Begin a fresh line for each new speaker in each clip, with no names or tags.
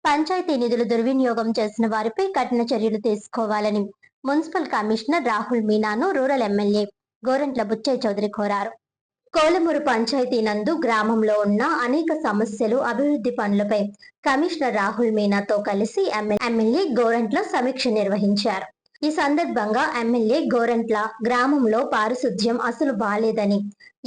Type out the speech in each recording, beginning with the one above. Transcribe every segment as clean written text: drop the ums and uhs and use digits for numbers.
పంచాయతీ నిధులు దుర్వినియోగం చేసిన వారిపై కఠిన చర్యలు తీసుకోవాలని మున్సిపల్ కమిషనర్ రాహుల్ మీనాను రూరల్ ఎమ్మెల్యే గోరంట్ల బుచ్చయ్య చౌదరి కోరారు. కోలమూరు పంచాయతీ నందు గ్రామంలో ఉన్న అనేక సమస్యలు, అభివృద్ధి పనులపై కమిషనర్ రాహుల్ మీనాతో కలిసి ఎమ్మెల్యే గోరంట్ల సమీక్ష నిర్వహించారు. ఈ సందర్భంగా ఎమ్మెల్యే గోరంట్ల గ్రామంలో పారిశుధ్యం అసలు బాలేదని,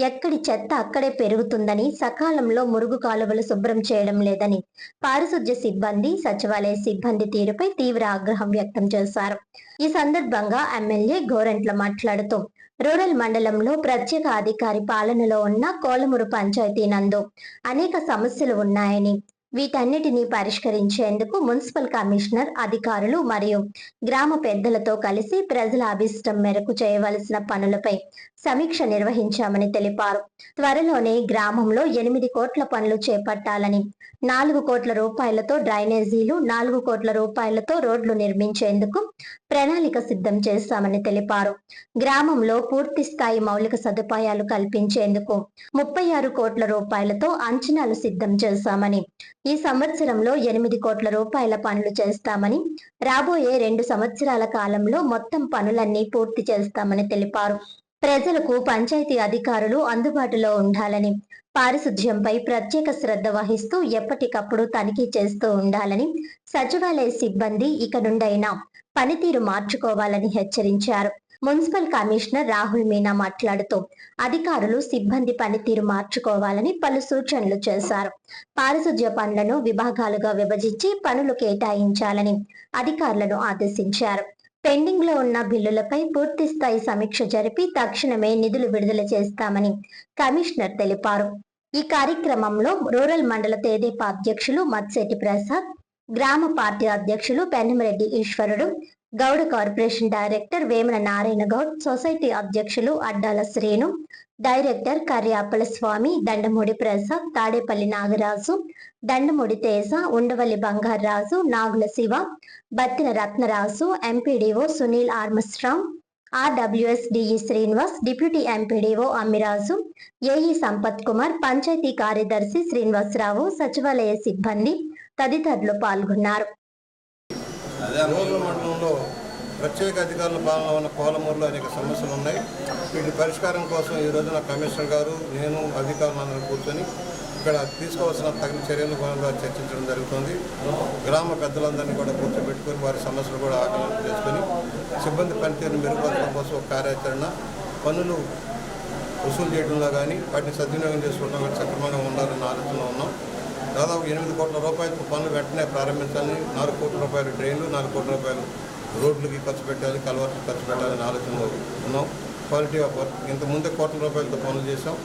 ఎక్కడి చెత్త అక్కడే పెరుగుతుందని, సకాలంలో మురుగు కాలువలు శుభ్రం చేయడం లేదని, పారిశుధ్య సిబ్బంది, సచివాలయ సిబ్బంది తీరుపై తీవ్ర ఆగ్రహం వ్యక్తం చేశారు. ఈ సందర్భంగా ఎమ్మెల్యే గోరంట్ల మాట్లాడుతూ రూరల్ మండలంలో ప్రత్యేక అధికారి పాలనలో ఉన్న కోలమూరు పంచాయతీ నందు అనేక సమస్యలు ఉన్నాయని, వీటన్నిటినీ పరిష్కరించేందుకు మున్సిపల్ కమిషనర్, అధికారులు మరియు గ్రామ పెద్దలతో కలిసి ప్రజల అభిష్టం మేరకు చేయవలసిన పనులపై సమీక్ష నిర్వహించామని తెలిపారు. త్వరలోనే గ్రామంలో 8 కోట్ల పనులు చేపట్టాలని, 4 కోట్ల రూపాయలతో డ్రైనేజీలు, 4 కోట్ల రూపాయలతో రోడ్లు నిర్మించేందుకు ప్రణాళిక సిద్ధం చేశామని తెలిపారు. గ్రామంలో పూర్తి స్థాయి మౌలిక సదుపాయాలు కల్పించేందుకు 36 కోట్ల రూపాయలతో అంచనాలు సిద్ధం చేశామని, ఈ సంవత్సరంలో 8 కోట్ల రూపాయల పనులు చేస్తామని, రాబోయే 2 సంవత్సరాల కాలంలో మొత్తం పనులన్నీ పూర్తి చేస్తామని తెలిపారు. ప్రజలకు పంచాయతీ అధికారులు అందుబాటులో ఉండాలని, పారిశుధ్యంపై ప్రత్యేక శ్రద్ధ వహిస్తూ ఎప్పటికప్పుడు తనిఖీ చేస్తూ ఉండాలని, సచివాలయ సిబ్బంది ఇక నుండైనా పనితీరు మార్చుకోవాలని హెచ్చరించారు. మున్సిపల్ కమిషనర్ రాహుల్ మీనా మాట్లాడుతూ అధికారులు, సిబ్బంది పనితీరు మార్చుకోవాలని పలు సూచనలు చేశారు. పారిశుధ్య పనులను విభాగాలుగా విభజించి పనులు కేటాయించాలని అధికారులను ఆదేశించారు. పెండింగ్ లో ఉన్న బిల్లులపై పూర్తి స్థాయి సమీక్ష జరిపి తక్షణమే నిధులు విడుదల చేస్తామని కమిషనర్ తెలిపారు. ఈ కార్యక్రమంలో రూరల్ మండల తెదేపా అధ్యక్షులు మత్సేటి ప్రసాద్, గ్రామ పార్టీ అధ్యక్షులు Pennamireddy Eswarudu, Gouda corporation director Vemana Narayana Goud, society అధ్యక్షులు Addala Srinu, director Karyapala Swamy, Dandamudi Prasad, Tadepalli Nagaraju, Dandamudi Teja, Undavalli Bangaraju, Nagula Siva, Battina Ratnaraju, MPDO Sunil Armstrong, RWS DE Srinivas, deputy MPDO Ammiraju, AE Sampath Kumar, పంచాయతీ కార్యదర్శి శ్రీనివాసరావు, సచివాలయ సిబ్బంది తదితరులు పాల్గొన్నారు.
రూరల్ మండలంలో ప్రత్యేక అధికారుల పాలన ఉన్న కోలమూరులో అనేక సమస్యలు ఉన్నాయి. వీటి పరిష్కారం కోసం ఈ రోజున కమిషనర్ గారు, నేను, అధికారులందరూ కూర్చొని ఇక్కడ తీసుకోవాల్సిన తగిన చర్యల గురించి చర్చించడం జరుగుతుంది. గ్రామ పెద్దలందరినీ కూడా కూర్చోబెట్టుకొని వారి సమస్యలు కూడా ఆకలన చేసుకొని సిబ్బంది పనితీరును మెరుగుపరచడం కోసం ఒక కార్యాచరణ, పనులు వసూలు చేయడంలో కానీ వాటిని సద్వినియోగం చేసుకోవడం కానీ సక్రమంగా ఉండాలన్న ఆలోచనలో ఉన్నాం. దాదాపు 8 కోట్ల రూపాయలతో పనులు వెంటనే ప్రారంభించాలని, 4 కోట్ల రూపాయలు డ్రైన్లు, 4 కోట్ల రూపాయలు రోడ్లకి ఖర్చు పెట్టాలి, కలవర్కి ఖర్చు పెట్టాలని ఆలోచనలో ఉన్నాం. క్వాలిటీ ఆఫ్ వర్క్ ఇంతకుముందే కోట్ల రూపాయలతో పనులు చేసాం.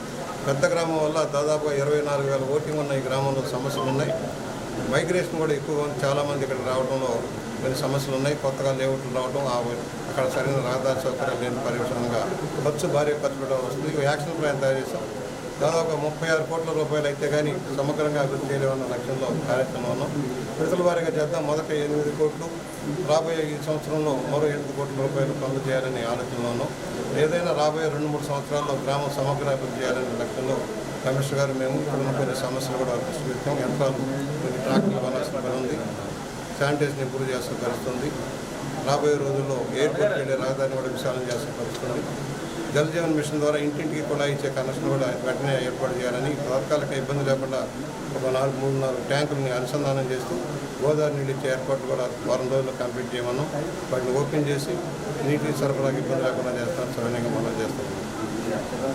పెద్ద గ్రామం వల్ల దాదాపు 24,000 ఓటింగ్ ఉన్న ఈ గ్రామంలో సమస్యలు ఉన్నాయి. మైగ్రేషన్ కూడా ఎక్కువ చాలామంది ఇక్కడ రావడంలో కొన్ని సమస్యలు ఉన్నాయి. కొత్తగా లేఅవుట్లు రావడం, అక్కడ సరైన రహదారి సౌకర్యాలు లేని పర్యవసనంగా భారీ ఖర్చు పెట్టడం వస్తుంది. యాక్షన్ ప్లాన్ తయారు చేసాం. దాదాపు 36 కోట్ల రూపాయలు అయితే కానీ సమగ్రంగా అభివృద్ధి చేయలేమన్న లక్ష్యంలో కార్యక్రమం ఉన్నాం. విడతల వారీగా చేద్దాం. మొదట 8 కోట్లు, రాబోయే ఈ సంవత్సరంలో మరో 8 కోట్ల రూపాయలు పనులు చేయాలని ఆలోచనలో ఉన్నాం. ఏదైనా రాబోయే 2-3 సంవత్సరాల్లో గ్రామం సమగ్ర అభివృద్ధి చేయాలనే లక్ష్యంలో కమిషనర్ గారు, మేము ఇక్కడ కొన్ని సమస్యలు కూడా దృష్టి పెట్టాం. యంత్రాలు, కొన్ని ట్రాక్టర్లు కొనాల్సిన పని ఉంది. శానిటైజేషన్ ఇంప్రూవ్ చేస్తూ పరిస్థితుంది. రాబోయే రోజుల్లో ఎయిర్పోర్ట్కి వెళ్ళే రహదారిని కూడా విశాలం చేస్తూ పరిస్థితుంది. జల్ జీవన్ మిషన్ ద్వారా ఇంటింటికి కూడా ఇచ్చే కనెక్షన్ కూడా వెంటనే ఏర్పాటు చేయాలని, వర్గాలకు ఇబ్బంది లేకుండా ఒక 3-4 ట్యాంకులని అనుసంధానం చేస్తూ గోదావరి నీళ్ళు ఇచ్చే ఏర్పాట్లు కూడా వారం రోజుల్లో కంప్లీట్ చేయమన్నాం. వాటిని ఓపెన్ చేసి నీటి సరఫరాకి ఇబ్బంది లేకుండా చేస్తాం. సవినయంగా మనం చేస్తాం.